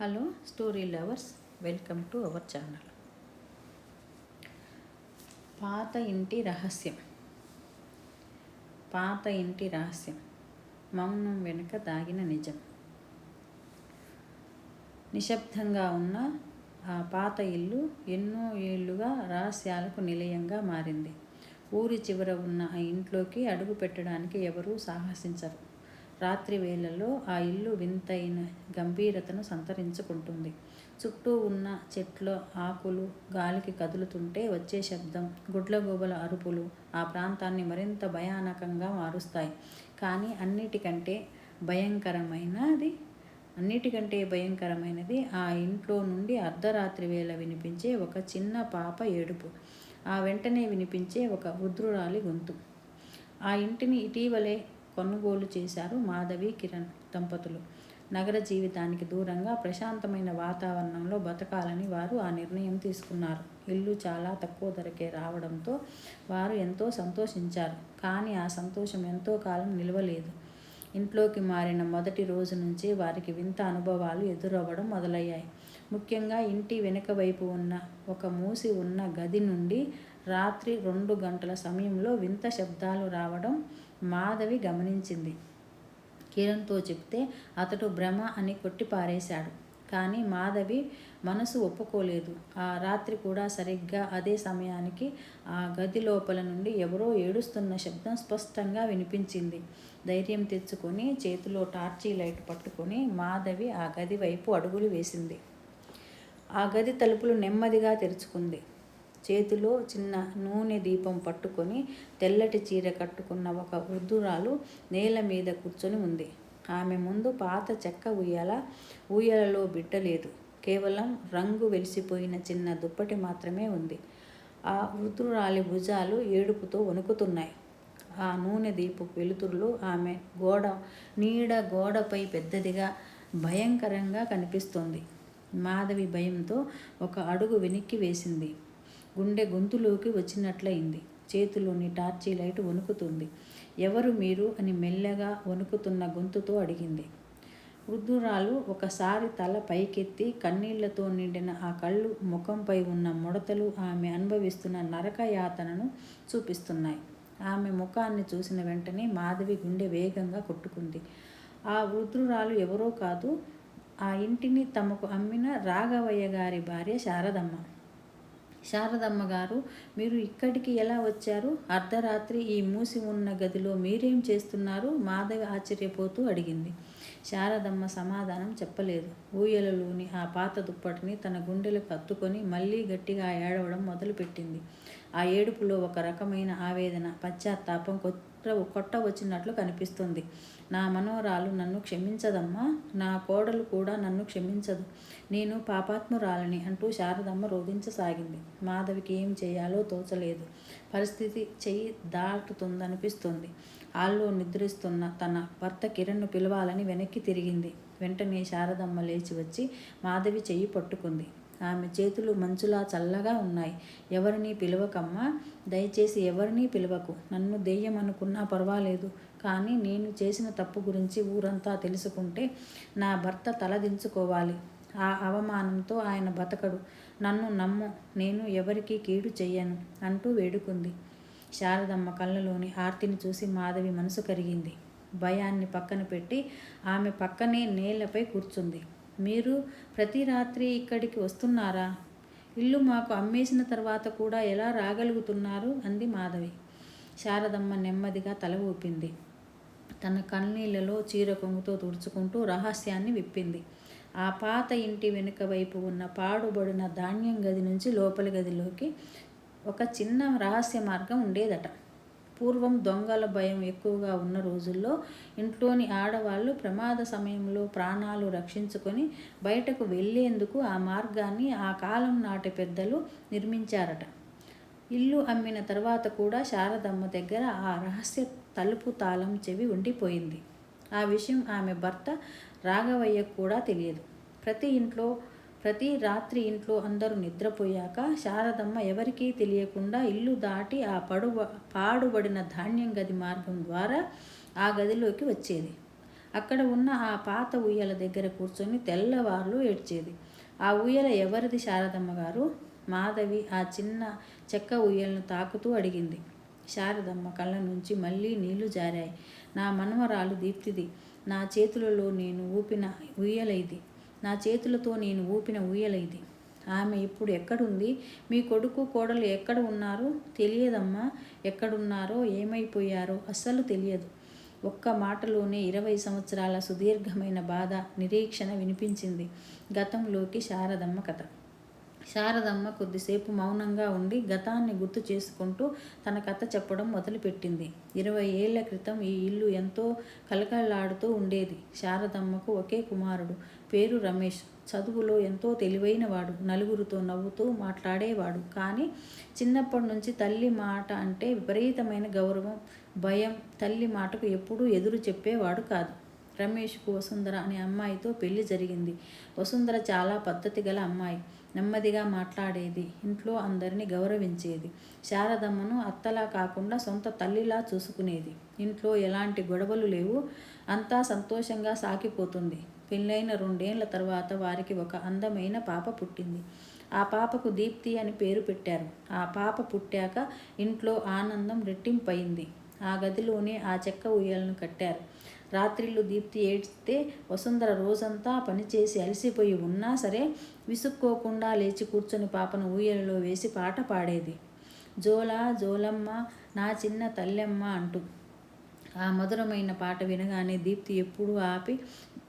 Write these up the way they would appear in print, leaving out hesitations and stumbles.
Hello story lovers, welcome to our channel. పాత ఇంటి రహస్యం. పాత ఇంటి రహస్యం, మౌనం వెనుక దాగిన నిజం. నిశ్శబ్దంగా ఉన్న ఆ పాత ఇల్లు ఎన్నో ఏళ్లుగా రహస్యాలకు నిలయంగా మారింది. ఊరి చివర ఉన్న ఆ ఇంట్లోకి అడుగు పెట్టడానికి ఎవరూ సాహసించరు. రాత్రి వేళల్లో ఆ ఇల్లు వింతైన గంభీరతను సంతరించుకుంటుంది. చుట్టూ ఉన్న చెట్ల ఆకులు గాలికి కదులుతుంటే వచ్చే శబ్దం, గుడ్లగూబల అరుపులు ఆ ప్రాంతాన్ని మరింత భయానకంగా మారుస్తాయి. కానీ అన్నిటికంటే భయంకరమైనది ఆ ఇంట్లో నుండి అర్ధరాత్రి వేళ వినిపించే ఒక చిన్న పాప ఏడుపు. ఆ వెంటనే వినిపించే ఒక వృద్ధురాలి గొంతు. ఆ ఇంటిని ఇటీవలే కొనుగోలు చేశారు మాధవి, కిరణ్ దంపతులు. నగర జీవితానికి దూరంగా ప్రశాంతమైన వాతావరణంలో బతకాలని వారు ఆ నిర్ణయం తీసుకున్నారు. ఇల్లు చాలా తక్కువ ధరకే రావడంతో వారు ఎంతో సంతోషించారు. కానీ ఆ సంతోషం ఎంతో కాలం నిలవలేదు. ఇంట్లోకి మారిన మొదటి రోజు నుంచే వారికి వింత అనుభవాలు ఎదురవ్వడం మొదలయ్యాయి. ముఖ్యంగా ఇంటి వెనుక వైపు ఉన్న ఒక మూసి ఉన్న గది నుండి రాత్రి 2 గంటల సమయంలో వింత శబ్దాలు రావడం మాధవి గమనించింది. కిరణ్తో చెప్తే అతడు భ్రమ అని కొట్టిపారేశాడు. కానీ మాధవి మనసు ఒప్పుకోలేదు. ఆ రాత్రి కూడా సరిగ్గా అదే సమయానికి ఆ గది లోపల నుండి ఎవరో ఏడుస్తున్న శబ్దం స్పష్టంగా వినిపించింది. ధైర్యం తెచ్చుకొని చేతిలో టార్చి లైట్ పట్టుకొని మాధవి ఆ గది వైపు అడుగులు వేసింది. ఆ గది తలుపులు నెమ్మదిగా తెరుచుకుంది. చేతిలో చిన్న నూనె దీపం పట్టుకొని తెల్లటి చీర కట్టుకున్న ఒక వృద్ధురాలు నేల మీద కూర్చొని ఉంది. ఆమె ముందు పాత చెక్క ఊయలలో బిడ్డ లేదు. కేవలం రంగు వెలిసిపోయిన చిన్న దుప్పటి మాత్రమే ఉంది. ఆ వృద్ధురాలి భుజాలు ఏడుపుతో వణుకుతున్నాయి. ఆ నూనె దీపపు వెలుతురులో ఆమె నీడ గోడపై పెద్దదిగా భయంకరంగా కనిపిస్తోంది. మాధవి భయంతో ఒక అడుగు వెనక్కి వేసింది. గుండె గొంతులోకి వచ్చినట్లయింది. చేతిలోని టార్చి లైట్ వణుకుతుంది. ఎవరు మీరు అని మెల్లగా వణుకుతున్న గొంతుతో అడిగింది. వృద్ధురాలు ఒకసారి తల పైకెత్తి కన్నీళ్లతో నిండిన ఆ కళ్ళు, ముఖంపై ఉన్న ముడతలు ఆమె అనుభవిస్తున్న నరక యాతనను చూపిస్తున్నాయి. ఆమె ముఖాన్ని చూసిన వెంటనే మాధవి గుండె వేగంగా కొట్టుకుంది. ఆ వృద్ధురాలు ఎవరో కాదు, ఆ ఇంటిని తమకు అమ్మిన రాఘవయ్య గారి భార్య శారదమ్మ. శారదమ్మ గారు, మీరు ఇక్కడికి ఎలా వచ్చారు? అర్ధరాత్రి ఈ మూసి ఉన్న గదిలో మీరేం చేస్తున్నారు? మాధవి ఆశ్చర్యపోతూ అడిగింది. శారదమ్మ సమాధానం చెప్పలేదు. ఊయలలోని ఆ పాత దుప్పటిని తన గుండెలకు హత్తుకొని మళ్ళీ గట్టిగా ఏడవడం మొదలుపెట్టింది. ఆ ఏడుపులో ఒక రకమైన ఆవేదన, పశ్చాత్తాపం కొట్టవచ్చినట్లు కనిపిస్తుంది. నా మనవరాలు నన్ను క్షమించదమ్మా, నా కోడలు కూడా నన్ను క్షమించదు, నేను పాపాత్మురాలని అంటూ శారదమ్మ రోధించసాగింది. మాధవికి ఏం చేయాలో తోచలేదు. పరిస్థితి చెయ్యి దాటుతుందనిపిస్తుంది. హాల్లో నిద్రిస్తున్న తన భర్త కిరణ్ను పిలవాలని వెనక్కి తిరిగింది. వెంటనే శారదమ్మ లేచి వచ్చి మాధవి చెయ్యి పట్టుకుంది. ఆమె చేతులు మంచులా చల్లగా ఉన్నాయి. ఎవరినీ పిలవకమ్మా, దయచేసి ఎవరినీ పిలవకు. నన్ను దెయ్యం అనుకున్నా పర్వాలేదు, కానీ నేను చేసిన తప్పు గురించి ఊరంతా తెలుసుకుంటే నా భర్త తలదించుకోవాలి. ఆ అవమానంతో ఆయన బతకడు. నన్ను నమ్ము, నేను ఎవరికీ కీడు చెయ్యను అంటూ వేడుకుంది. శారదమ్మ కళ్ళలోని ఆర్తిని చూసి మాధవి మనసు కరిగింది. భయాన్ని పక్కన పెట్టి ఆమె పక్కనే నేలపై కూర్చుంది. మీరు ప్రతి రాత్రి ఇక్కడికి వస్తున్నారా? ఇల్లు మాకు అమ్మేసిన తర్వాత కూడా ఎలా రాగలుగుతున్నారు? అంది మాధవి. శారదమ్మ నెమ్మదిగా తల ఊపింది. తన కన్నీళ్లలో చీర కొంగుతో తుడుచుకుంటూ రహస్యాన్ని విప్పింది. ఆ పాత ఇంటి వెనుక వైపు ఉన్న పాడుబడిన ధాన్యం గది నుంచి లోపలి గదిలోకి ఒక చిన్న రహస్య మార్గం ఉండేదట. పూర్వం దొంగల భయం ఎక్కువగా ఉన్న రోజుల్లో ఇంట్లోని ఆడవాళ్ళు ప్రమాద సమయంలో ప్రాణాలు రక్షించుకొని బయటకు వెళ్లేందుకు ఆ మార్గాన్ని ఆ కాలం నాటి పెద్దలు నిర్మించారట. ఇల్లు అమ్మిన తర్వాత కూడా శారదమ్మ దగ్గర ఆ రహస్య తలుపు తాళం చెవి ఉండిపోయింది. ఆ విషయం ఆమె భర్త రాఘవయ్యకు కూడా తెలియదు. ప్రతి రాత్రి ఇంట్లో అందరూ నిద్రపోయాక శారదమ్మ ఎవరికీ తెలియకుండా ఇల్లు దాటి ఆ పాడుబడిన ధాన్యం గది మార్గం ద్వారా ఆ గదిలోకి వచ్చేది. అక్కడ ఉన్న ఆ పాత ఉయ్యల దగ్గర కూర్చొని తెల్లవార్లు ఏడ్చేది. ఆ ఉయ్యల ఎవరిది శారదమ్మ గారు? మాధవి ఆ చిన్న చెక్క ఉయ్యలను తాకుతూ అడిగింది. శారదమ్మ కళ్ళ నుంచి మళ్ళీ నీళ్లు జారాయి. నా మనవరాలు దీప్తిది. నా చేతులలో నేను ఊపిన ఉయ్యల ఇది. నా చేతులతో నేను ఊపిన ఉయ్యల ఇది. ఆమె ఇప్పుడు ఎక్కడుంది? మీ కొడుకు కోడలు ఎక్కడ ఉన్నారు? తెలియదమ్మా. ఎక్కడున్నారో ఏమైపోయారో అస్సలు తెలియదు. ఒక్క మాటలోనే 20 సంవత్సరాల సుదీర్ఘమైన బాధ, నిరీక్షణ వినిపించింది గతంలోకి శారదమ్మ కథ. శారదమ్మ కొద్దిసేపు మౌనంగా ఉండి గతాన్ని గుర్తు చేసుకుంటూ తన కథ చెప్పడం మొదలుపెట్టింది. 20 ఏళ్ల క్రితం ఈ ఇల్లు ఎంతో కలకలలాడుతూ ఉండేది. శారదమ్మకు ఒకే కుమారుడు. పేరు రమేష్. చదువులో ఎంతో తెలివైనవాడు. నలుగురితో నవ్వుతూ మాట్లాడేవాడు. కానీ చిన్నప్పటి నుంచి తల్లి మాట అంటే విపరీతమైన గౌరవం, భయం. తల్లి మాటకు ఎప్పుడూ ఎదురు చెప్పేవాడు కాదు. రమేష్కు వసుంధర అనే అమ్మాయితో పెళ్లి జరిగింది. వసుంధర చాలా పద్ధతి గల అమ్మాయి. నెమ్మదిగా మాట్లాడేది. ఇంట్లో అందరినీ గౌరవించేది. శారదమ్మను అత్తలా కాకుండా సొంత తల్లిలా చూసుకునేది. ఇంట్లో ఎలాంటి గొడవలు లేవు. అంతా సంతోషంగా సాగిపోతుంది. పెళ్ళైన 2 ఏళ్ల తర్వాత వారికి ఒక అందమైన పాప పుట్టింది. ఆ పాపకు దీప్తి అని పేరు పెట్టారు. ఆ పాప పుట్టాక ఇంట్లో ఆనందం రెట్టింపయింది. ఆ గదిలోనే ఆ చెక్క ఉయ్యాలను కట్టారు. రాత్రిళ్ళు దీప్తి ఏడ్చితే వసుంధర రోజంతా పనిచేసి అలసిపోయి ఉన్నా సరే విసుక్కోకుండా లేచి కూర్చొని పాపను ఊయలలో వేసి పాట పాడేది. జోలా జోలమ్మ నా చిన్న తల్లెమ్మ అంటూ. ఆ మధురమైన పాట వినగానే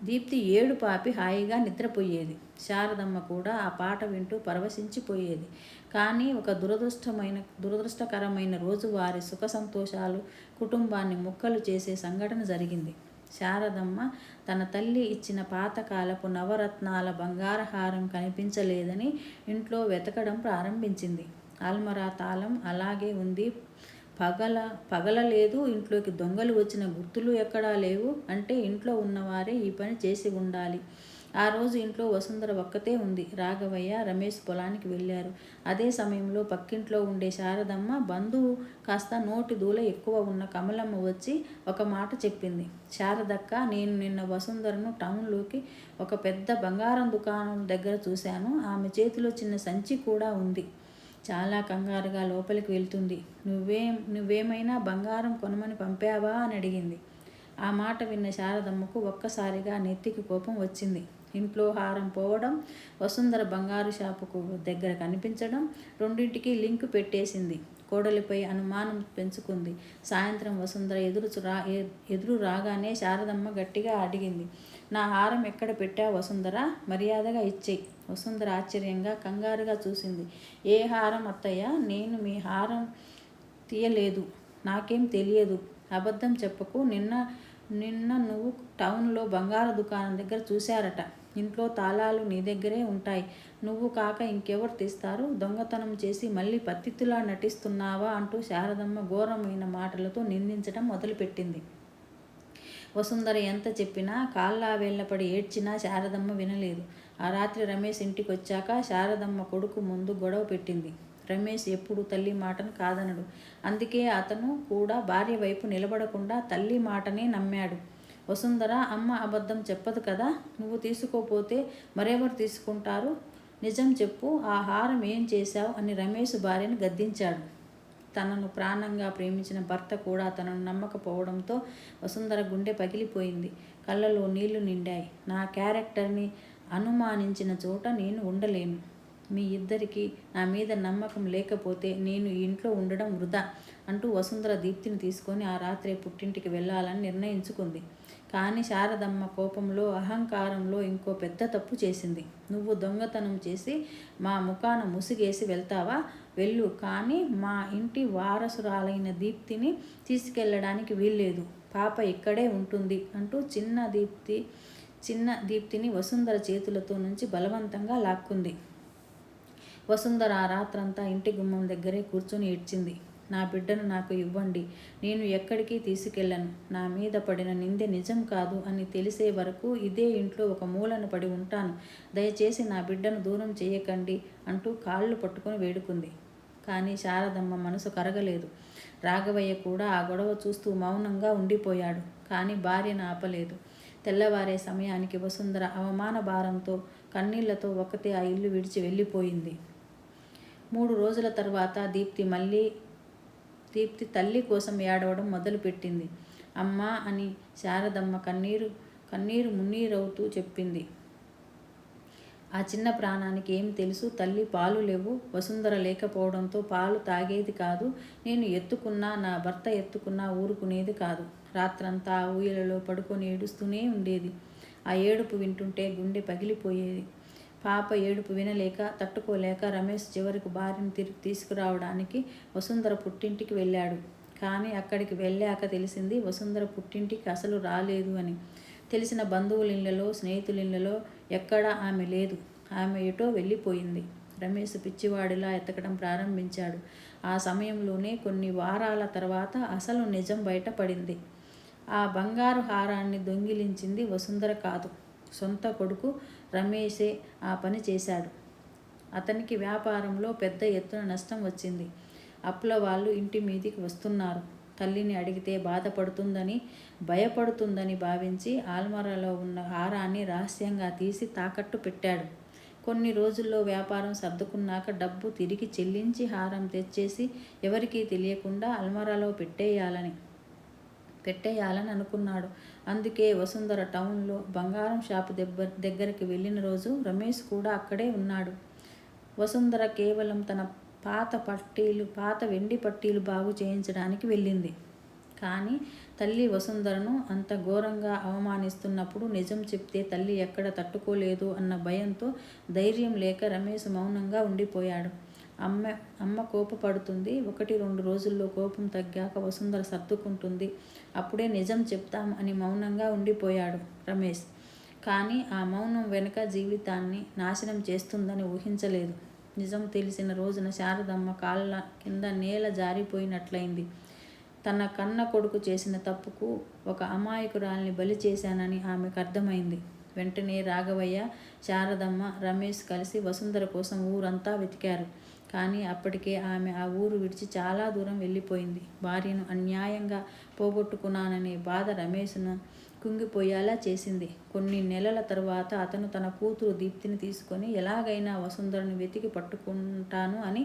దీప్తి ఏడుపు ఆపి హాయిగా నిద్రపోయేది. శారదమ్మ కూడా ఆ పాట వింటూ పరవశించిపోయేది. కానీ ఒక దురదృష్టకరమైన రోజు వారి సుఖ సంతోషాలు కుటుంబాన్ని ముక్కలు చేసే సంఘటన జరిగింది. శారదమ్మ తన తల్లి ఇచ్చిన పాతకాలపు నవరత్నాల బంగారహారం కనిపించలేదని ఇంట్లో వెతకడం ప్రారంభించింది. అల్మరా తాళం అలాగే ఉంది. పగలలేదు. ఇంట్లోకి దొంగలు వచ్చిన గుర్తులు ఎక్కడా లేవు. అంటే ఇంట్లో ఉన్నవారే ఈ పని చేసి ఉండాలి. ఆ రోజు ఇంట్లో వసుంధర ఒక్కతే ఉంది. రాఘవయ్య, రమేష్ పొలానికి వెళ్ళారు. అదే సమయంలో పక్కింట్లో ఉండే శారదమ్మ బంధువు కాస్త నోటి దూల ఎక్కువ ఉన్న కమలమ్మ వచ్చి ఒక మాట చెప్పింది. శారదక్క, నేను నిన్న వసుంధరను టౌన్లోకి ఒక పెద్ద బంగారం దుకాణం దగ్గర చూశాను. ఆమె చేతిలో చిన్న సంచి కూడా ఉంది. చాలా కంగారుగా లోపలికి వెళ్తుంది. నువ్వేమైనా బంగారం కొనమని పంపావా అని అడిగింది. ఆ మాట విన్న శారదమ్మకు ఒక్కసారిగా నెత్తికి కోపం వచ్చింది. ఇంట్లో హారం పోవడం, వసుంధర బంగారు షాపుకు దగ్గర కనిపించడం, రెండింటికి లింకు పెట్టేసింది. కోడలిపై అనుమానం పెంచుకుంది. సాయంత్రం వసుంధర ఎదురు రాగానే శారదమ్మ గట్టిగా అడిగింది. నా హారం ఎక్కడ పెట్టావు వసుంధర? మర్యాదగా ఇచ్చేయి. వసుంధర ఆశ్చర్యంగా కంగారుగా చూసింది. ఏ హారం అత్తయ్య? నేను మీ హారం తీయలేదు. నాకేం తెలియదు. అబద్ధం చెప్పకు. నిన్న నువ్వు టౌన్లో బంగారు దుకాణం దగ్గర చూశారట. ఇంట్లో తాళాలు నీ దగ్గరే ఉంటాయి. నువ్వు కాక ఇంకెవరు తీస్తారు? దొంగతనం చేసి మళ్ళీ పత్తిత్తులా నటిస్తున్నావా అంటూ శారదమ్మ ఘోరమైన మాటలతో నిందించడం మొదలుపెట్టింది. వసుంధర ఎంత చెప్పినా కాళ్ళా వేళ్ళపడి ఏడ్చినా శారదమ్మ వినలేదు. ఆ రాత్రి రమేష్ ఇంటికి వచ్చాక శారదమ్మ కొడుకు ముందు గొడవ పెట్టింది. రమేష్ ఎప్పుడు తల్లి మాటను కాదనడు. అందుకే అతను కూడా భార్య వైపు నిలబడకుండా తల్లి మాటనే నమ్మాడు. వసుంధర, అమ్మ అబద్ధం చెప్పదు కదా. నువ్వు తీసుకోపోతే మరెవరు తీసుకుంటారు? నిజం చెప్పు. ఆ హారం ఏం చేశావు అని రమేష్ భార్యను గద్దించాడు. తనను ప్రాణంగా ప్రేమించిన భర్త కూడా తనను నమ్మకపోవడంతో వసుంధర గుండె పగిలిపోయింది. కళ్ళలో నీళ్లు నిండాయి. నా క్యారెక్టర్ని అనుమానించిన చోట నేను ఉండలేను. మీ ఇద్దరికీ నా మీద నమ్మకం లేకపోతే నేను ఈ ఇంట్లో ఉండడం వృధా అంటూ వసుంధర దీప్తిని తీసుకొని ఆ రాత్రే పుట్టింటికి వెళ్ళాలని నిర్ణయించుకుంది. కానీ శారదమ్మ కోపంలో, అహంకారంలో ఇంకో పెద్ద తప్పు చేసింది. నువ్వు దొంగతనం చేసి మా ముఖాన ముసుగేసి వెళ్తావా? వెళ్ళు. కానీ మా ఇంటి వారసురాలైన దీప్తిని తీసుకెళ్ళడానికి వీల్లేదు. పాప ఇక్కడే ఉంటుంది అంటూ చిన్న దీప్తిని వసుంధర చేతులతో నుంచి బలవంతంగా లాక్కుంది. వసుంధర ఆ రాత్రంతా ఇంటి గుమ్మం దగ్గరే కూర్చొని ఏడ్చింది. నా బిడ్డను నాకు ఇవ్వండి. నేను ఎక్కడికి తీసుకెళ్ళను. నా మీద పడిన నిందె నిజం కాదు అని తెలిసే వరకు ఇదే ఇంట్లో ఒక మూలను పడి ఉంటాను. దయచేసి నా బిడ్డను దూరం చేయకండి అంటూ కాళ్ళు పట్టుకొని వేడుకుంది. కానీ శారదమ్మ మనసు కరగలేదు. రాఘవయ్య కూడా ఆ గొడవ చూస్తూ మౌనంగా ఉండిపోయాడు. కానీ భార్యను ఆపలేదు. తెల్లవారే సమయానికి వసుంధర అవమాన భారంతో కన్నీళ్లతో ఒకతే ఆ ఇల్లు విడిచి వెళ్ళిపోయింది. 3 రోజుల తర్వాత దీప్తి తల్లి కోసం ఏడవడం మొదలుపెట్టింది. అమ్మా అని శారదమ్మ కన్నీరు మున్నీరవుతూ చెప్పింది. ఆ చిన్న ప్రాణానికి ఏం తెలుసు? తల్లి పాలు లేవు. వసుంధర లేకపోవడంతో పాలు తాగేది కాదు. నేను ఎత్తుకున్నా, నా భర్త ఎత్తుకున్నా ఊరుకునేది కాదు. రాత్రంతా ఆ ఊయలలో పడుకొని ఏడుస్తూనే ఉండేది. ఆ ఏడుపు వింటుంటే గుండె పగిలిపోయేది. పాప ఏడుపు వినలేక, తట్టుకోలేక రమేష్ చివరికి భార్యను తీసుకురావడానికి వసుంధర పుట్టింటికి వెళ్ళాడు. కానీ అక్కడికి వెళ్ళాక తెలిసింది వసుంధర పుట్టింటికి అసలు రాలేదు అని. తెలిసిన బంధువులిళ్లలో, స్నేహితులిళ్లలో ఎక్కడా ఆమె లేదు. ఆమె ఎటో వెళ్ళిపోయింది. రమేష్ పిచ్చివాడిలా ఎతకడం ప్రారంభించాడు. ఆ సమయంలోనే కొన్ని వారాల తర్వాత అసలు నిజం బయటపడింది. ఆ బంగారు హారాన్ని దొంగిలించింది వసుంధర కాదు, సొంత కొడుకు రమేషే ఆ పని చేశాడు. అతనికి వ్యాపారంలో పెద్ద ఎత్తున నష్టం వచ్చింది. అప్పుల వాళ్ళు ఇంటి మీదికి వస్తున్నారు. తల్లిని అడిగితే బాధపడుతుందని, భయపడుతుందని భావించి ఆల్మరాలో ఉన్న హారాన్ని రహస్యంగా తీసి తాకట్టు పెట్టాడు. కొన్ని రోజుల్లో వ్యాపారం సర్దుకున్నాక డబ్బు తిరిగి చెల్లించి హారం తెచ్చేసి ఎవరికీ తెలియకుండా అల్మరాలో పెట్టేయాలని అనుకున్నాడు. అందుకే వసుంధర టౌన్లో బంగారం షాపు దగ్గరికి వెళ్ళిన రోజు రమేష్ కూడా అక్కడే ఉన్నాడు. వసుంధర కేవలం తన పాత వెండి పట్టీలు బాగు చేయించడానికి వెళ్ళింది. కానీ తల్లి వసుంధరను అంత ఘోరంగా అవమానిస్తున్నప్పుడు నిజం చెప్తే తల్లి ఎక్కడ తట్టుకోలేదు అన్న భయంతో ధైర్యం లేక రమేష్ మౌనంగా ఉండిపోయాడు. అమ్మ కోపపడుతుంది. 1-2 రోజుల్లో కోపం తగ్గాక వసుంధర సర్దుకుంటుంది. అప్పుడే నిజం చెప్తాం అని మౌనంగా ఉండిపోయాడు రమేష్. కానీ ఆ మౌనం వెనుక జీవితాన్ని నాశనం చేస్తుందని ఊహించలేదు. నిజం తెలిసిన రోజున శారదమ్మ కాళ్ళ కింద నేల జారిపోయినట్లయింది. తన కన్న కొడుకు చేసిన తప్పుకు ఒక అమాయకురాల్ని బలి చేశానని ఆమెకు అర్థమైంది. వెంటనే రాఘవయ్య, శారదమ్మ, రమేష్ కలిసి వసుంధర కోసం ఊరంతా వెతికారు. కానీ అప్పటికే ఆమె ఆ ఊరు విడిచి చాలా దూరం వెళ్ళిపోయింది. భార్యను అన్యాయంగా పోగొట్టుకున్నాననే బాధ రమేష్ను కుంగిపోయేలా చేసింది. కొన్ని నెలల తరువాత అతను తన కూతురు దీప్తిని తీసుకొని ఎలాగైనా వసుంధరను వెతికి పట్టుకుంటాను అని,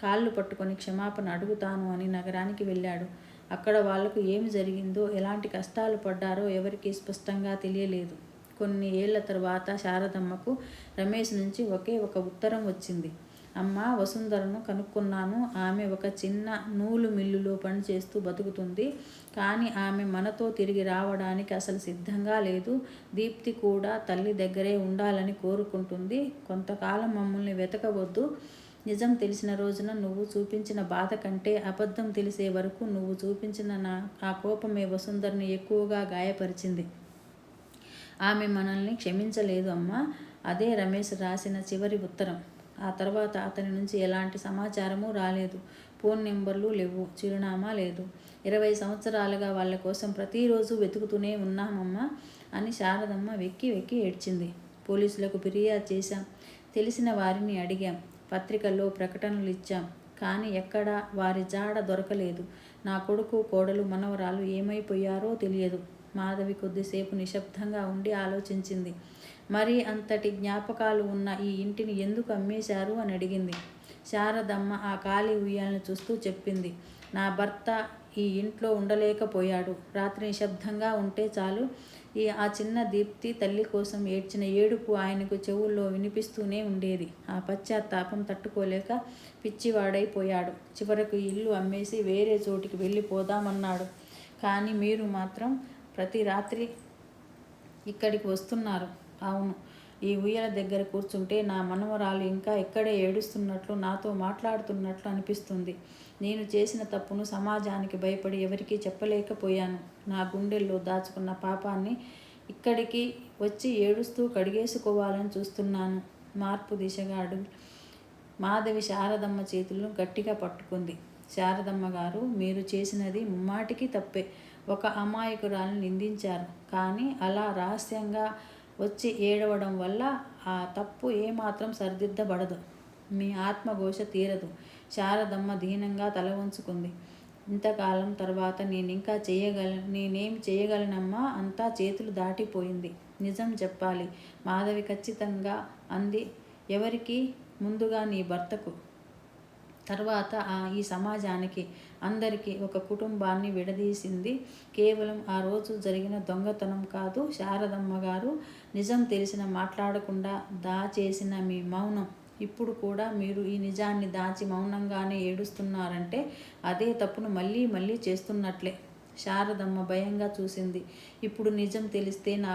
కాళ్ళు పట్టుకొని క్షమాపణ అడుగుతాను అని నగరానికి వెళ్ళాడు. అక్కడ వాళ్లకు ఏమి జరిగిందో, ఎలాంటి కష్టాలు పడ్డారో ఎవరికీ స్పష్టంగా తెలియలేదు. కొన్ని ఏళ్ల తరువాత శారదమ్మకు రమేష్ నుంచి ఒక ఉత్తరం వచ్చింది. అమ్మా, వసుంధరను కనుక్కున్నాను. ఆమె ఒక చిన్న నూలు మిల్లులో పనిచేస్తూ బతుకుతుంది. కానీ ఆమె మనతో తిరిగి రావడానికి అసలు సిద్ధంగా లేదు. దీప్తి కూడా తల్లి దగ్గరే ఉండాలని కోరుకుంటుంది. కొంతకాలం మమ్మల్ని వెతకవద్దు. నిజం తెలిసిన రోజున నువ్వు చూపించిన బాధ కంటే అబద్ధం తెలిసే వరకు నువ్వు చూపించిన ఆ కోపమే వసుంధరని ఎక్కువగా గాయపరిచింది. ఆమె మనల్ని క్షమించలేదు అమ్మా. అదే రమేష్ రాసిన చివరి ఉత్తరం. ఆ తర్వాత అతని నుంచి ఎలాంటి సమాచారమూ రాలేదు. ఫోన్ నెంబర్లు లేవు, చిరునామా లేదు. 20 సంవత్సరాలుగా వాళ్ళ కోసం ప్రతిరోజు వెతుకుతూనే ఉన్నామమ్మా అని శారదమ్మ వెక్కి ఏడ్చింది. పోలీసులకు ఫిర్యాదు చేశాం. తెలిసిన వారిని అడిగాం. పత్రికల్లో ప్రకటనలు ఇచ్చాం. కానీ ఎక్కడా వారి జాడ దొరకలేదు. నా కొడుకు, కోడలు, మనవరాలు ఏమైపోయారో తెలియదు. మాధవి కొద్దిసేపు నిశ్శబ్దంగా ఉండి ఆలోచించింది. మరి అంతటి జ్ఞాపకాలు ఉన్న ఈ ఇంటిని ఎందుకు అమ్మేశారు అని అడిగింది. శారదమ్మ ఆ ఖాళీ ఉయ్యాలను చూస్తూ చెప్పింది. నా భర్త ఈ ఇంట్లో ఉండలేకపోయాడు. రాత్రి నిశ్శబ్దంగా ఉంటే చాలు ఆ చిన్న దీప్తి తల్లి కోసం ఏడ్చిన ఏడుపు ఆయనకు చెవుల్లో వినిపిస్తూనే ఉండేది. ఆ పశ్చాత్తాపం తట్టుకోలేక పిచ్చివాడైపోయాడు. చివరకు ఇల్లు అమ్మేసి వేరే చోటికి వెళ్ళిపోదామన్నాడు. కానీ మీరు మాత్రం ప్రతి రాత్రి ఇక్కడికి వస్తున్నారు. అవును, ఈ ఉయ్యాల దగ్గర కూర్చుంటే నా మనవరాలు ఇంకా ఇక్కడే ఏడుస్తున్నట్లు, నాతో మాట్లాడుతున్నట్లు అనిపిస్తుంది. నేను చేసిన తప్పును సమాజానికి భయపడి ఎవరికీ చెప్పలేకపోయాను. నా గుండెల్లో దాచుకున్న పాపాన్ని ఇక్కడికి వచ్చి ఏడుస్తూ కడిగేసుకోవాలని చూస్తున్నాను. మార్పు దిశగా అడుగు. మాధవి శారదమ్మ చేతులను గట్టిగా పట్టుకుంది. శారదమ్మ గారు, మీరు చేసినది ముమ్మాటికి తప్పే. ఒక అమాయకురాలను నిందించారు. కానీ అలా రహస్యంగా వచ్చి ఏడవడం వల్ల ఆ తప్పు ఏమాత్రం సరిదిద్దబడదు. మీ ఆత్మఘోష తీరదు. శారదమ్మ దీనంగా తల వంచుకుంది. ఇంతకాలం తర్వాత నేనేం చేయగలనమ్మా? అంతా చేతులు దాటిపోయింది. నిజం చెప్పాలి మాధవి ఖచ్చితంగా అంది. ఎవరికి? ముందుగా నీ భర్తకు, తర్వాత ఈ సమాజానికి, అందరికీ. ఒక కుటుంబాన్ని విడదీసింది కేవలం ఆ రోజు జరిగిన దొంగతనం కాదు శారదమ్మ గారు. నిజం తెలిసిన మాట్లాడకుండా దాచేసిన మీ మౌనం. ఇప్పుడు కూడా మీరు ఈ నిజాన్ని దాచి మౌనంగానే ఏడుస్తున్నారంటే అదే తప్పును మళ్ళీ మళ్ళీ చేస్తున్నట్లే. శారదమ్మ భయంగా చూసింది. ఇప్పుడు నిజం తెలిస్తే నా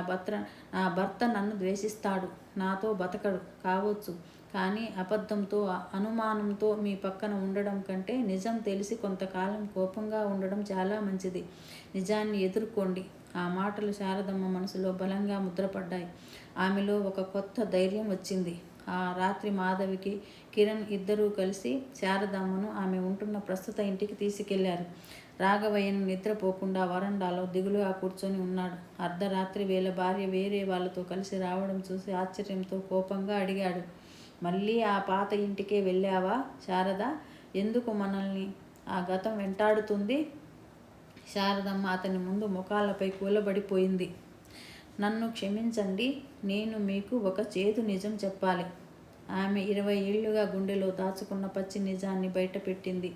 భర్త నన్ను ద్వేషిస్తాడు, నాతో బతకడు కావచ్చు. కానీ అబద్ధంతో, అనుమానంతో మీ పక్కన ఉండడం కంటే నిజం తెలిసి కొంతకాలం కోపంగా ఉండడం చాలా మంచిది. నిజాన్ని ఎదుర్కోండి. ఆ మాటలు శారదమ్మ మనసులో బలంగా ముద్రపడ్డాయి. ఆమెలో ఒక కొత్త ధైర్యం వచ్చింది. ఆ రాత్రి మాధవికి, కిరణ్ ఇద్దరూ కలిసి శారదమ్మను ఆమె ఉంటున్న ప్రస్తుత ఇంటికి తీసుకెళ్లారు. రాఘవయ్యను నిద్రపోకుండా వరండాలో దిగులుగా కూర్చొని ఉన్నాడు. అర్ధరాత్రి వేళ భార్య వేరే వాళ్ళతో కలిసి రావడం చూసి ఆశ్చర్యంతో కోపంగా అడిగాడు. మళ్ళీ ఆ పాత ఇంటికే వెళ్ళావా శారద? ఎందుకు మనల్ని ఆ గతం వెంటాడుతుంది? శారదమ్మ అతని ముందు ముఖాలపై కూలబడిపోయింది. నన్ను క్షమించండి, నేను మీకు ఒక చేదు నిజం చెప్పాలి. ఆమె 20 ఏళ్లుగా గుండెలో దాచుకున్న పచ్చి నిజాన్ని బయటపెట్టింది.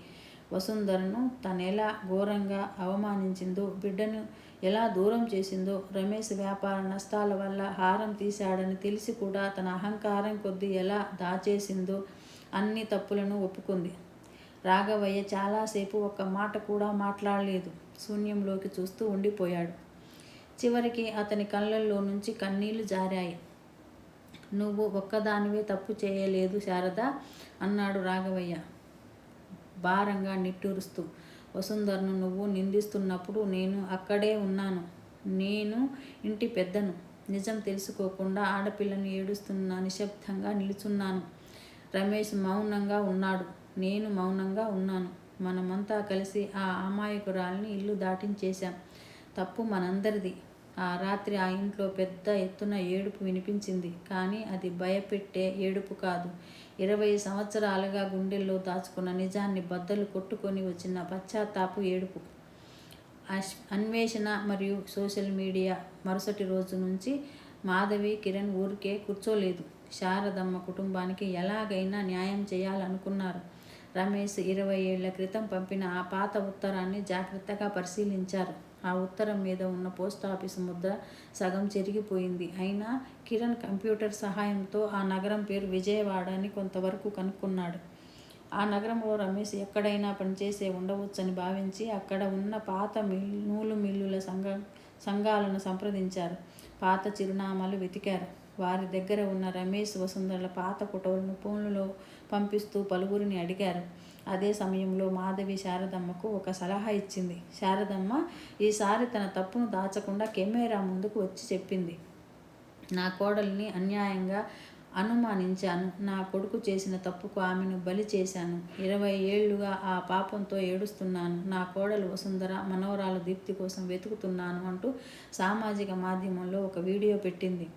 వసుంధరను తనెలా ఘోరంగా అవమానించిందో, బిడ్డను ఎలా దూరం చేసిందో, రమేష్ వ్యాపార నష్టాల వల్ల హారం తీశాడని తెలిసి కూడా తన అహంకారం కొద్దీ ఎలా దాచేసిందో, అన్ని తప్పులను ఒప్పుకుంది. రాఘవయ్య చాలాసేపు ఒక్క మాట కూడా మాట్లాడలేదు. శూన్యంలోకి చూస్తూ ఉండిపోయాడు. చివరికి అతని కళ్ళల్లో నుంచి కన్నీళ్లు జారాయి. నువ్వు ఒక్కదానివే తప్పు చేయలేదు శారద అన్నాడు రాఘవయ్య భారంగా నిట్టూరుస్తూ. వసుంధరను నువ్వు నిందిస్తున్నప్పుడు నేను అక్కడే ఉన్నాను. నేను ఇంటి పెద్దను. నిజం తెలుసుకోకుండా ఆడపిల్లని ఏడుస్తున్నా నిశ్శబ్దంగా నిలుచున్నాను. రమేష్ మౌనంగా ఉన్నాడు. నేను మౌనంగా ఉన్నాను. మనమంతా కలిసి ఆ అమాయకురాల్ని ఇల్లు దాటించేశాం. తప్పు మనందరిది. ఆ రాత్రి ఆ ఇంట్లో పెద్ద ఎత్తున ఏడుపు వినిపించింది. కానీ అది భయపెట్టే ఏడుపు కాదు. 20 సంవత్సరాలుగా గుండెల్లో దాచుకున్న నిజాన్ని బద్దలు కొట్టుకొని వచ్చిన పశ్చాత్తాపు ఏడుపు. అన్వేషణ మరియు సోషల్ మీడియా. మరుసటి రోజు నుంచి మాధవి, కిరణ్ ఊరికే కూర్చోలేదు. శారదమ్మ కుటుంబానికి ఎలాగైనా న్యాయం చేయాలనుకున్నారు. రమేష్ 20 ఏళ్ల క్రితం పంపిన ఆ పాత ఉత్తరాన్ని జాగ్రత్తగా పరిశీలించారు. ఆ ఉత్తరం మీద ఉన్న పోస్టాఫీసు ముద్ర సగం చెరిగిపోయింది. అయినా కిరణ్ కంప్యూటర్ సహాయంతో ఆ నగరం పేరు విజయవాడ అని కొంతవరకు కనుక్కున్నాడు. ఆ నగరంలో రమేష్ ఎక్కడైనా పనిచేసే ఉండవచ్చని భావించి అక్కడ ఉన్న పాత నూలు మిల్లుల సంఘాలను సంప్రదించారు. పాత చిరునామాలు వెతికారు. వారి దగ్గర ఉన్న రమేష్, వసుంధరల పాత ఫోటోలను ఫోన్లలో పంపిస్తూ పలువురిని అడిగారు. అదే సమయంలో మాధవి శారదమ్మకు ఒక సలహా ఇచ్చింది. శారదమ్మ ఈసారి తన తప్పును దాచకుండా కెమెరా ముందుకు వచ్చి చెప్పింది. నా కోడల్ని అన్యాయంగా అనుమానించాను. నా కొడుకు చేసిన తప్పుకు ఆమెను బలి చేశాను. 20 ఏళ్లుగా ఆ పాపంతో ఏడుస్తున్నాను. నా కోడలు వసుంధర, మనవరాలు దీప్తి కోసం వెతుకుతున్నాను అంటూ సామాజిక మాధ్యమంలో ఒక వీడియో పెట్టింది.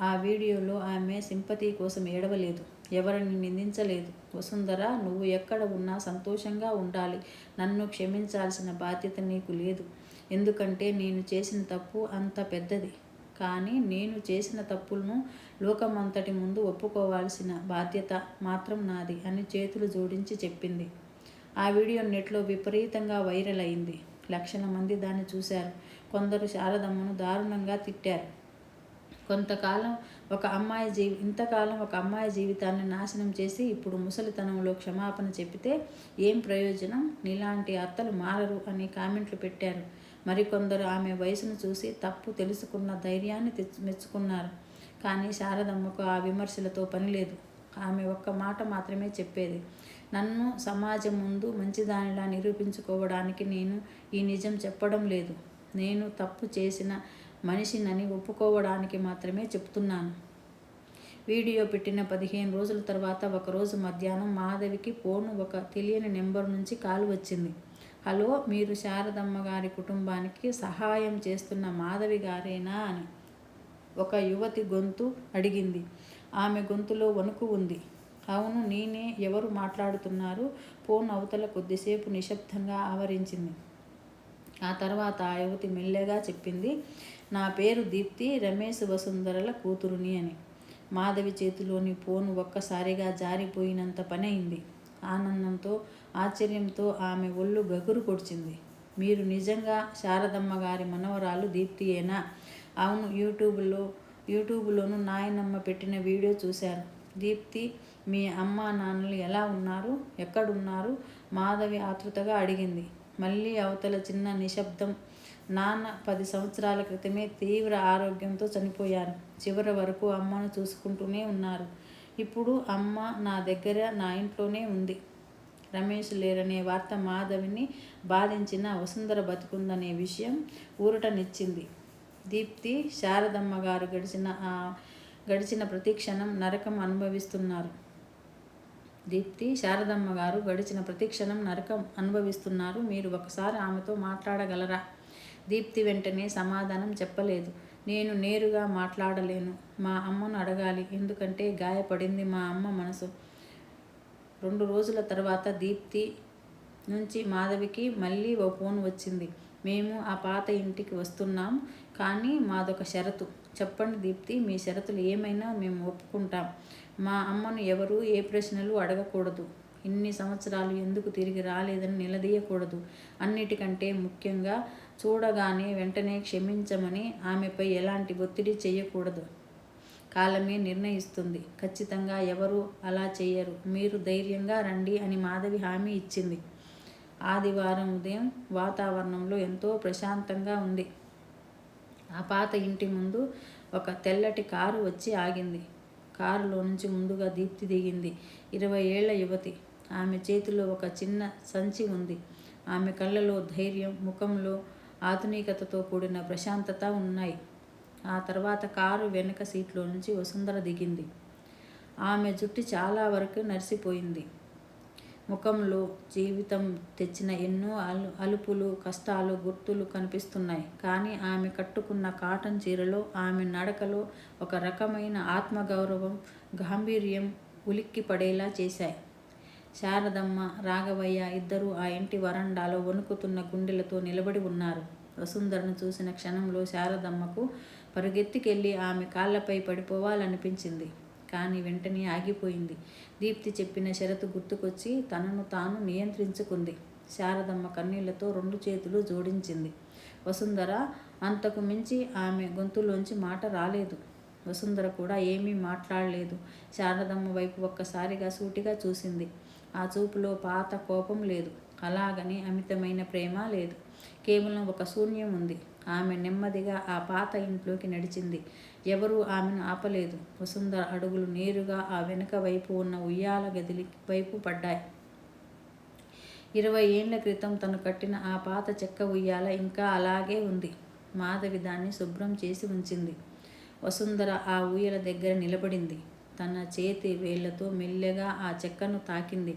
ఆ వీడియోలో ఆమె సింపతి కోసం ఏడవలేదు, ఎవరిని నిందించలేదు. వసుంధర, నువ్వు ఎక్కడ ఉన్నా సంతోషంగా ఉండాలి. నన్ను క్షమించాల్సిన బాధ్యత నీకు లేదు. ఎందుకంటే నేను చేసిన తప్పు అంత పెద్దది. కానీ నేను చేసిన తప్పులను లోకమంతటి ముందు ఒప్పుకోవాల్సిన బాధ్యత మాత్రం నాది అని చేతులు జోడించి చెప్పింది. ఆ వీడియో నెట్లో విపరీతంగా వైరల్ అయింది. లక్షల మంది దాన్ని చూశారు. కొందరు శారదమ్మను దారుణంగా తిట్టారు. ఇంతకాలం ఒక అమ్మాయి జీవితాన్ని నాశనం చేసి ఇప్పుడు ముసలితనంలో క్షమాపణ చెప్పితే ఏం ప్రయోజనం? నీలాంటి అత్తలు మారరు అని కామెంట్లు పెట్టారు. మరికొందరు ఆమె వయసును చూసి తప్పు తెలుసుకున్న ధైర్యాన్ని మెచ్చుకున్నారు. కానీ శారదమ్మకు ఆ విమర్శలతో పనిలేదు. ఆమె ఒక్క మాట మాత్రమే చెప్పేది. నన్ను సమాజం ముందు మంచిదానిలా నిరూపించుకోవడానికి నేను ఈ నిజం చెప్పడం లేదు. నేను తప్పు చేసిన మనిషినని ఒప్పుకోవడానికి మాత్రమే చెప్తున్నాను. వీడియో పెట్టిన 15 రోజుల తర్వాత ఒకరోజు మధ్యాహ్నం మాధవికి ఫోను ఒక తెలియని నెంబర్ నుంచి కాల్ వచ్చింది. హలో, మీరు శారదమ్మ గారి కుటుంబానికి సహాయం చేస్తున్న మాధవి గారేనా అని ఒక యువతి గొంతు అడిగింది. ఆమె గొంతులో వణుకు ఉంది. అవును నేనే. ఎవరు మాట్లాడుతున్నారు? ఫోన్ అవతల కొద్దిసేపు నిశ్శబ్దంగా ఆవరించింది. ఆ తర్వాత ఆ యువతి మెల్లగా చెప్పింది, నా పేరు దీప్తి, రమేష్ వసుంధరల కూతురుని అని. మాధవి చేతిలోని ఫోన్ ఒక్కసారిగా జారిపోయినంత పని అయింది. ఆనందంతో ఆశ్చర్యంతో ఆమె ఒళ్ళు గగురు పొడిచింది. మీరు నిజంగా శారదమ్మ గారి మనవరాలు దీప్తియేనా? అవును, యూట్యూబ్లోను నాయనమ్మ పెట్టిన వీడియో చూశారు. దీప్తి, మీ అమ్మా నాన్నలు ఎలా ఉన్నారు? ఎక్కడున్నారు? మాధవి ఆతృతగా అడిగింది. మళ్ళీ అవతల చిన్న నిశ్శబ్దం. నాన్న 10 సంవత్సరాల క్రితమే తీవ్ర ఆరోగ్యంతో చనిపోయారు. చివరి వరకు అమ్మను చూసుకుంటూనే ఉన్నారు. ఇప్పుడు అమ్మ నా దగ్గర, నా ఇంట్లోనే ఉంది. రమేష్ లేరనే వార్త మాధవిని బాధించిన వసుంధర బతికుందనే విషయం ఊరటనిచ్చింది. దీప్తి, శారదమ్మ గారు గడిచిన ప్రతిక్షణం నరకం అనుభవిస్తున్నారు. మీరు ఒకసారి ఆమెతో మాట్లాడగలరా? దీప్తి వెంటనే సమాధానం చెప్పలేదు. నేను నేరుగా మాట్లాడలేను. మా అమ్మను అడగాలి. ఎందుకంటే గాయపడింది మా అమ్మ మనసు. 2 రోజుల తర్వాత దీప్తి నుంచి మాధవికి మళ్ళీ ఓ ఫోన్ వచ్చింది. మేము ఆ పాత ఇంటికి వస్తున్నాం, కానీ మాదొక షరతు. చెప్పండి దీప్తి, మీ షరతులు ఏమైనా మేము ఒప్పుకుంటాం. మా అమ్మను ఎవరూ ఏ ప్రశ్నలు అడగకూడదు. ఇన్ని సంవత్సరాలు ఎందుకు తిరిగి రాలేదని నిలదీయకూడదు. అన్నిటికంటే ముఖ్యంగా చూడగానే వెంటనే క్షమించమని ఆమెపై ఎలాంటి ఒత్తిడి చేయకూడదు. కాలమే నిర్ణయిస్తుంది. ఖచ్చితంగా ఎవరూ అలా చేయరు. మీరు ధైర్యంగా రండి అని మాధవి హామీ ఇచ్చింది. ఆదివారం ఉదయం వాతావరణంలో ఎంతో ప్రశాంతంగా ఉంది. ఆ పాత ఇంటి ముందు ఒక తెల్లటి కారు వచ్చి ఆగింది. కారులో నుంచి ముందుగా దీప్తి దిగింది. 20 ఏళ్ల యువతి. ఆమె చేతిలో ఒక చిన్న సంచి ఉంది. ఆమె కళ్ళలో ధైర్యం, ముఖంలో ఆధునికతతో కూడిన ప్రశాంతత ఉన్నాయి. ఆ తర్వాత కారు వెనుక సీట్లో నుంచి వసుంధర దిగింది. ఆమె జుట్టు చాలా వరకు నరిసిపోయింది. ముఖంలో జీవితం తెచ్చిన ఎన్నో అలుపులు, కష్టాలు గుర్తులు కనిపిస్తున్నాయి. కానీ ఆమె కట్టుకున్న కాటన్ చీరలో, ఆమె నడకలో ఒక రకమైన ఆత్మగౌరవం, గాంభీర్యం ఉలిక్కి పడేలా చేశాయి. శారదమ్మ, రాఘవయ్య ఇద్దరూ ఆ ఇంటి వరండాలో వణుకుతున్న గుండెలతో నిలబడి ఉన్నారు. వసుంధరను చూసిన క్షణంలో శారదమ్మకు పరుగెత్తికెళ్ళి ఆమె కాళ్ళపై పడిపోవాలనిపించింది. కానీ వెంటనే ఆగిపోయింది. దీప్తి చెప్పిన షరతు గుర్తుకొచ్చి తనను తాను నియంత్రించుకుంది. శారదమ్మ కన్నీళ్లతో 2 చేతులు జోడించింది. వసుంధర. అంతకు మించి ఆమె గొంతులోంచి మాట రాలేదు. వసుంధర కూడా ఏమీ మాట్లాడలేదు. శారదమ్మ వైపు ఒక్కసారిగా సూటిగా చూసింది. ఆ చూపులో పాత కోపం లేదు. అలాగని అమితమైన ప్రేమ లేదు. కేవలం ఒక శూన్యం ఉంది. ఆమె నెమ్మదిగా ఆ పాత ఇంట్లోకి నడిచింది. ఎవరూ ఆమెను ఆపలేదు. వసుంధర అడుగులు నేరుగా ఆ వెనుక వైపు ఉన్న ఉయ్యాల గది వైపు పడ్డాయి. 20 ఏళ్ల క్రితం తను కట్టిన ఆ పాత చెక్క ఉయ్యాల ఇంకా అలాగే ఉంది. మాధవి దాన్ని శుభ్రం చేసి ఉంచింది. వసుంధర ఆ ఊయల దగ్గర నిలబడింది. తన చేతి వేళ్లతో మెల్లగా ఆ చెక్కను తాకింది.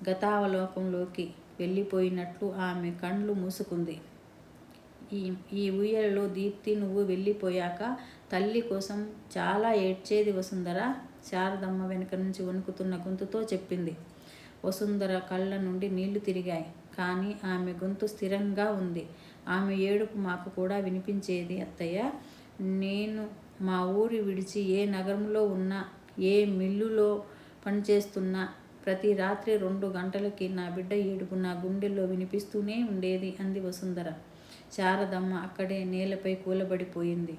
గతావలోకంలోకి వెళ్ళిపోయినట్లు ఆమె కండ్లు మూసుకుంది. ఈ ఊయలలో దీప్తి, నువ్వు వెళ్ళిపోయాక తల్లి కోసం చాలా ఏడ్చేది వసుంధర. శారదమ్మ వెనుక నుంచి వణుకుతున్న గొంతుతో చెప్పింది. వసుంధర కళ్ళ నుండి నీళ్లు తిరిగాయి. కానీ ఆమె గొంతు స్థిరంగా ఉంది. ఆమె ఏడుపు మాకు కూడా వినిపించేది అత్తయ్య. నేను మా ఊరి విడిచి ఏ నగరంలో ఉన్నా, ఏ మిల్లులో పనిచేస్తున్నా ప్రతి రాత్రి 2 గంటలకి నా బిడ్డ ఏడుపు నా గుండెల్లో వినిపిస్తూనే ఉండేది అంది వసుంధర. శారదమ్మ అక్కడే నేలపై కూలబడిపోయింది.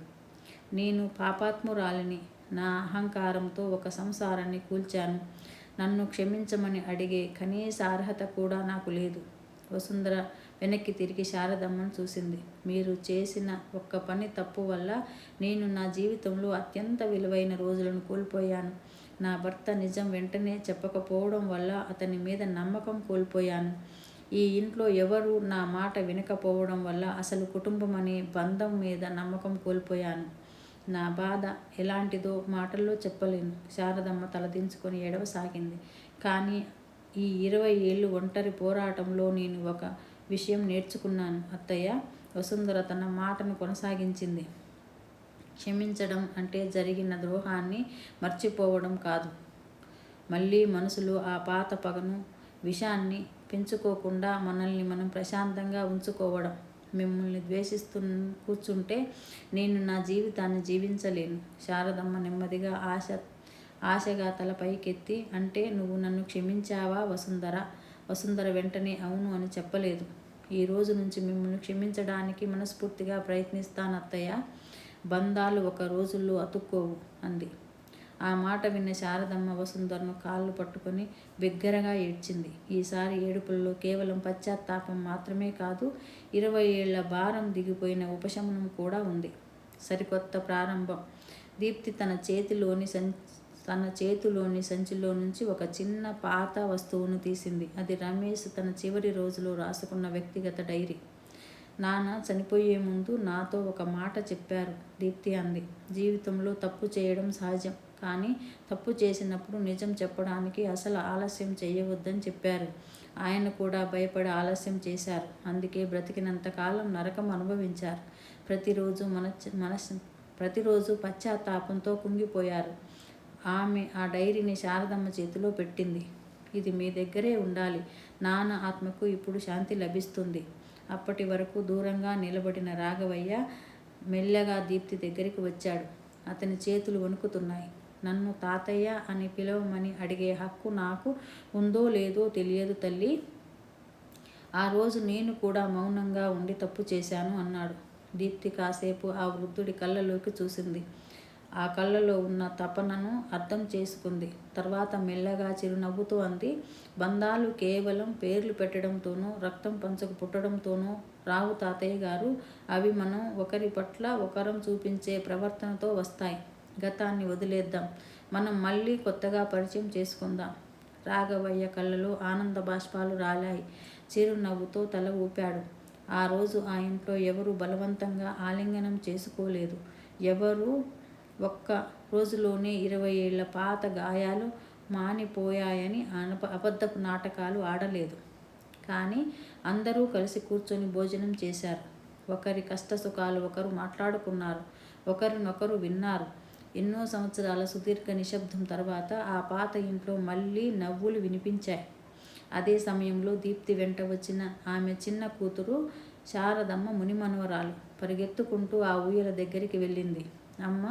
నేను పాపాత్మురాలిని. నా అహంకారంతో ఒక సంసారాన్ని కూల్చాను. నన్ను క్షమించమని అడిగే కనీస అర్హత కూడా నాకు లేదు. వసుంధర వెనక్కి తిరిగి శారదమ్మను చూసింది. మీరు చేసిన ఒక్క పని తప్పు వల్ల నేను నా జీవితంలో అత్యంత విలువైన రోజులను కోల్పోయాను. నా భర్త నిజం వెంటనే చెప్పకపోవడం వల్ల అతని మీద నమ్మకం కోల్పోయాను. ఈ ఇంట్లో ఎవరు నా మాట వినకపోవడం వల్ల అసలు కుటుంబం అనే బంధం మీద నమ్మకం కోల్పోయాను. నా బాధ ఎలాంటిదో మాటల్లో చెప్పలేను. శారదమ్మ తలదించుకొని ఏడవసాగింది. కానీ ఈ 20 ఏళ్ళు ఒంటరి పోరాటంలో నేను ఒక విషయం నేర్చుకున్నాను అత్తయ్య. వసుంధర తన మాటను కొనసాగించింది. క్షమించడం అంటే జరిగిన ద్రోహాన్ని మర్చిపోవడం కాదు. మళ్ళీ మనసులో ఆ పాత పగను, విషాన్ని పెంచుకోకుండా మనల్ని మనం ప్రశాంతంగా ఉంచుకోవడం. మిమ్మల్ని ద్వేషిస్తూ కూర్చుంటే నేను నా జీవితాన్ని జీవించలేను. శారదమ్మ నెమ్మదిగా ఆశగా తల పైకెత్తి, అంటే నువ్వు నన్ను క్షమించావా వసుంధర? వసుంధర వెంటనే అవును అని చెప్పలేదు. ఈ రోజు నుంచి మిమ్మల్ని క్షమించడానికి మనస్ఫూర్తిగా ప్రయత్నిస్తాను అత్తయ్య. బంధాలు ఒక రోజుల్లో అతుక్కోవు అంది. ఆ మాట విన్న శారదమ్మ వసుంధరను కాళ్ళు పట్టుకొని బిగ్గరగా ఏడ్చింది. ఈసారి ఏడుపుల్లో కేవలం పశ్చాత్తాపం మాత్రమే కాదు, 20 ఏళ్ల భారం దిగిపోయిన ఉపశమనం కూడా ఉంది. సరికొత్త ప్రారంభం. దీప్తి తన చేతిలోని సంచిలో నుంచి ఒక చిన్న పాత వస్తువును తీసింది. అది రమేష్ తన చివరి రోజులో రాసుకున్న వ్యక్తిగత డైరీ. నాన్న చనిపోయే ముందు నాతో ఒక మాట చెప్పారు దీప్తి అంది. జీవితంలో తప్పు చేయడం సహజం, కానీ తప్పు చేసినప్పుడు నిజం చెప్పడానికి అసలు ఆలస్యం చేయవద్దని చెప్పారు. ఆయన కూడా భయపడి ఆలస్యం చేశారు. అందుకే బ్రతికినంతకాలం నరకం అనుభవించారు. ప్రతిరోజు పశ్చాత్తాపంతో కుంగిపోయారు. ఆమె ఆ డైరీని శారదమ్మ చేతిలో పెట్టింది. ఇది మీ దగ్గరే ఉండాలి. నాన్న ఆత్మకు ఇప్పుడు శాంతి లభిస్తుంది. అప్పటి వరకు దూరంగా నిలబడిన రాఘవయ్య మెల్లగా దీప్తి దగ్గరికి వచ్చాడు. అతని చేతులు వణుకుతున్నాయి. నన్ను తాతయ్య అని పిలవమని అడిగే హక్కు నాకు ఉందో లేదో తెలియదు తల్లి. ఆ రోజు నేను కూడా మౌనంగా ఉండి తప్పు చేశాను అన్నాడు. దీప్తి కాసేపు ఆ వృద్ధుడి కళ్ళలోకి చూసింది. ఆ కళ్ళలో ఉన్న తపనను అర్థం చేసుకుంది. తర్వాత మెల్లగా చిరునవ్వుతూ అంది, బంధాలు కేవలం పేర్లు పెట్టడంతోనూ రక్తం పంచకు పుట్టడంతోనూ రావు తాతయ్య గారు. అవి మనం ఒకరి పట్ల ఒకరం చూపించే ప్రవర్తనతో వస్తాయి. గతాన్ని వదిలేద్దాం. మనం మళ్ళీ కొత్తగా పరిచయం చేసుకుందాం. రాఘవయ్య కళ్ళలో ఆనంద బాష్పాలు రాలాయి. చిరునవ్వుతో తల ఊపాడు. ఆ రోజు ఆ ఇంట్లో ఎవరూ బలవంతంగా ఆలింగనం చేసుకోలేదు. ఎవరూ ఒక్క రోజులోనే 20 ఏళ్ల పాత గాయాలు మానిపోయాయని అబద్ధపు నాటకాలు ఆడలేదు. కానీ అందరూ కలిసి కూర్చొని భోజనం చేశారు. ఒకరి కష్టసుఖాలు ఒకరు మాట్లాడుకున్నారు. ఒకరినొకరు విన్నారు. ఎన్నో సంవత్సరాల సుదీర్ఘ నిశ్శబ్దం తర్వాత ఆ పాత ఇంట్లో మళ్ళీ నవ్వులు వినిపించాయి. అదే సమయంలో దీప్తి వెంట వచ్చిన ఆమె చిన్న కూతురు శారదమ్మ మునిమనవరాలు పరిగెత్తుకుంటూ ఆ ఊయల దగ్గరికి వెళ్ళింది. అమ్మ,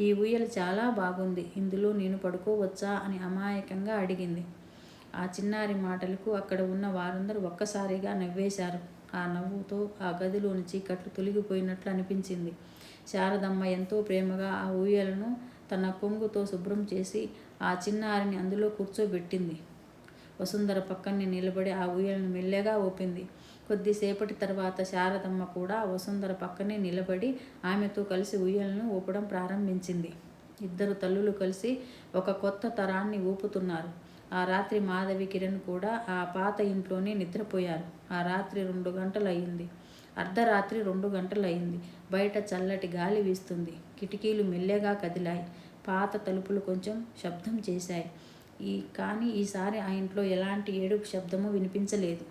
ఈ ఊయల చాలా బాగుంది. ఇందులో నేను పడుకోవచ్చా అని అమాయకంగా అడిగింది. ఆ చిన్నారి మాటలకు అక్కడ ఉన్న వారందరూ ఒక్కసారిగా నవ్వేశారు. ఆ నవ్వుతో ఆ గదిలోని చీకట్లు తొలగిపోయినట్లు అనిపించింది. శారదమ్మ ఎంతో ప్రేమగా ఆ ఊయలను తన కొంగుతో శుభ్రం చేసి ఆ చిన్నారిని అందులో కూర్చోబెట్టింది. వసుంధర పక్కనే నిలబడి ఆ ఊయలను మెల్లగా ఊపింది. కొద్దిసేపటి తర్వాత శారదమ్మ కూడా వసుంధర పక్కనే నిలబడి ఆమెతో కలిసి ఊయలను ఊపడం ప్రారంభించింది. ఇద్దరు తల్లులు కలిసి ఒక కొత్త తరాన్ని ఊపుతున్నారు. ఆ రాత్రి మాధవి, కిరణ్ కూడా ఆ పాత ఇంట్లోనే నిద్రపోయారు. ఆ రాత్రి 2 గంటలయ్యింది. అర్ధరాత్రి 2 గంటలయ్యింది. బయట చల్లటి గాలి వీస్తుంది. కిటికీలు మెల్లగా కదిలాయి. పాత తలుపులు కొంచెం శబ్దం చేశాయి. కానీ ఈసారి ఆ ఇంట్లో ఎలాంటి ఏడుపు శబ్దమూ వినిపించలేదు.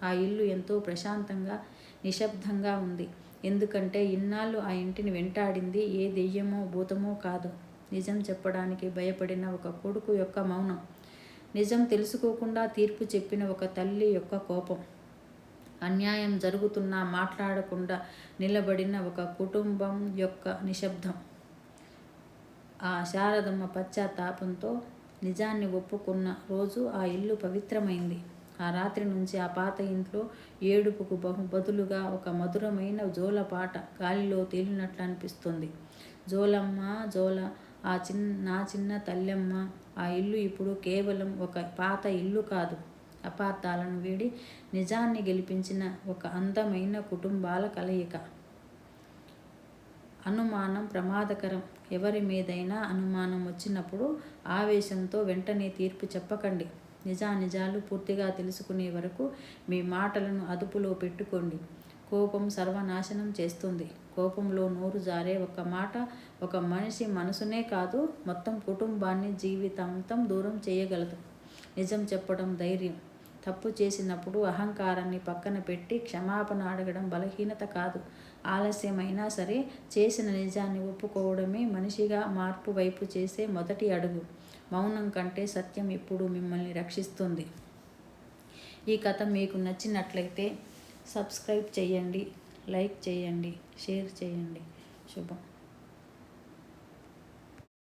ఆ ఇల్లు ఎంతో ప్రశాంతంగా, నిశ్శబ్దంగా ఉంది. ఎందుకంటే ఇన్నాళ్ళు ఆ ఇంటిని వెంటాడింది ఏ దెయ్యమో భూతమో కాదు, నిజం చెప్పడానికి భయపడిన ఒక కొడుకు యొక్క మౌనం, నిజం తెలుసుకోకుండా తీర్పు చెప్పిన ఒక తల్లి యొక్క కోపం, అన్యాయం జరుగుతున్నా మాట్లాడకుండా నిలబడిన ఒక కుటుంబం యొక్క నిశ్శబ్దం. ఆ శారదమ్మ పశ్చాత్తాపంతో నిజాన్ని ఒప్పుకున్న రోజు ఆ ఇల్లు పవిత్రమైంది. ఆ రాత్రి నుంచి ఆ పాత ఇంట్లో ఏడుపుకు బదులుగా ఒక మధురమైన జోలపాట గాలిలో తేలినట్లు అనిపిస్తుంది. జోలమ్మ జోల, నా చిన్న తల్లెమ్మ. ఆ ఇల్లు ఇప్పుడు కేవలం ఒక పాత ఇల్లు కాదు, అపార్థాలను వీడి నిజాన్ని గెలిపించిన ఒక అందమైన కుటుంబాల కలయిక. అనుమానం ప్రమాదకరం. ఎవరి మీదైనా అనుమానం వచ్చినప్పుడు ఆవేశంతో వెంటనే తీర్పు చెప్పకండి. నిజాలు పూర్తిగా తెలుసుకునే వరకు మీ మాటలను అదుపులో పెట్టుకోండి. కోపం సర్వనాశనం చేస్తుంది. కోపంలో నోరు జారే ఒక మాట ఒక మనిషి మనసునే కాదు, మొత్తం కుటుంబాన్ని జీవితాంతం దూరం చేయగలదు. నిజం చెప్పడం ధైర్యం. తప్పు చేసినప్పుడు అహంకారాన్ని పక్కన పెట్టి క్షమాపణ అడగడం బలహీనత కాదు, ఆలస్యమైనా సరే చేసిన నిజాన్ని ఒప్పుకోవడమే మనిషిగా మార్పు వైపు చేసే మొదటి అడుగు. మౌనం కంటే సత్యం ఎప్పుడూ మిమ్మల్ని రక్షిస్తుంది. ఈ కథ మీకు నచ్చినట్లయితే సబ్స్క్రైబ్ చేయండి, లైక్ చేయండి, షేర్ చేయండి. శుభం.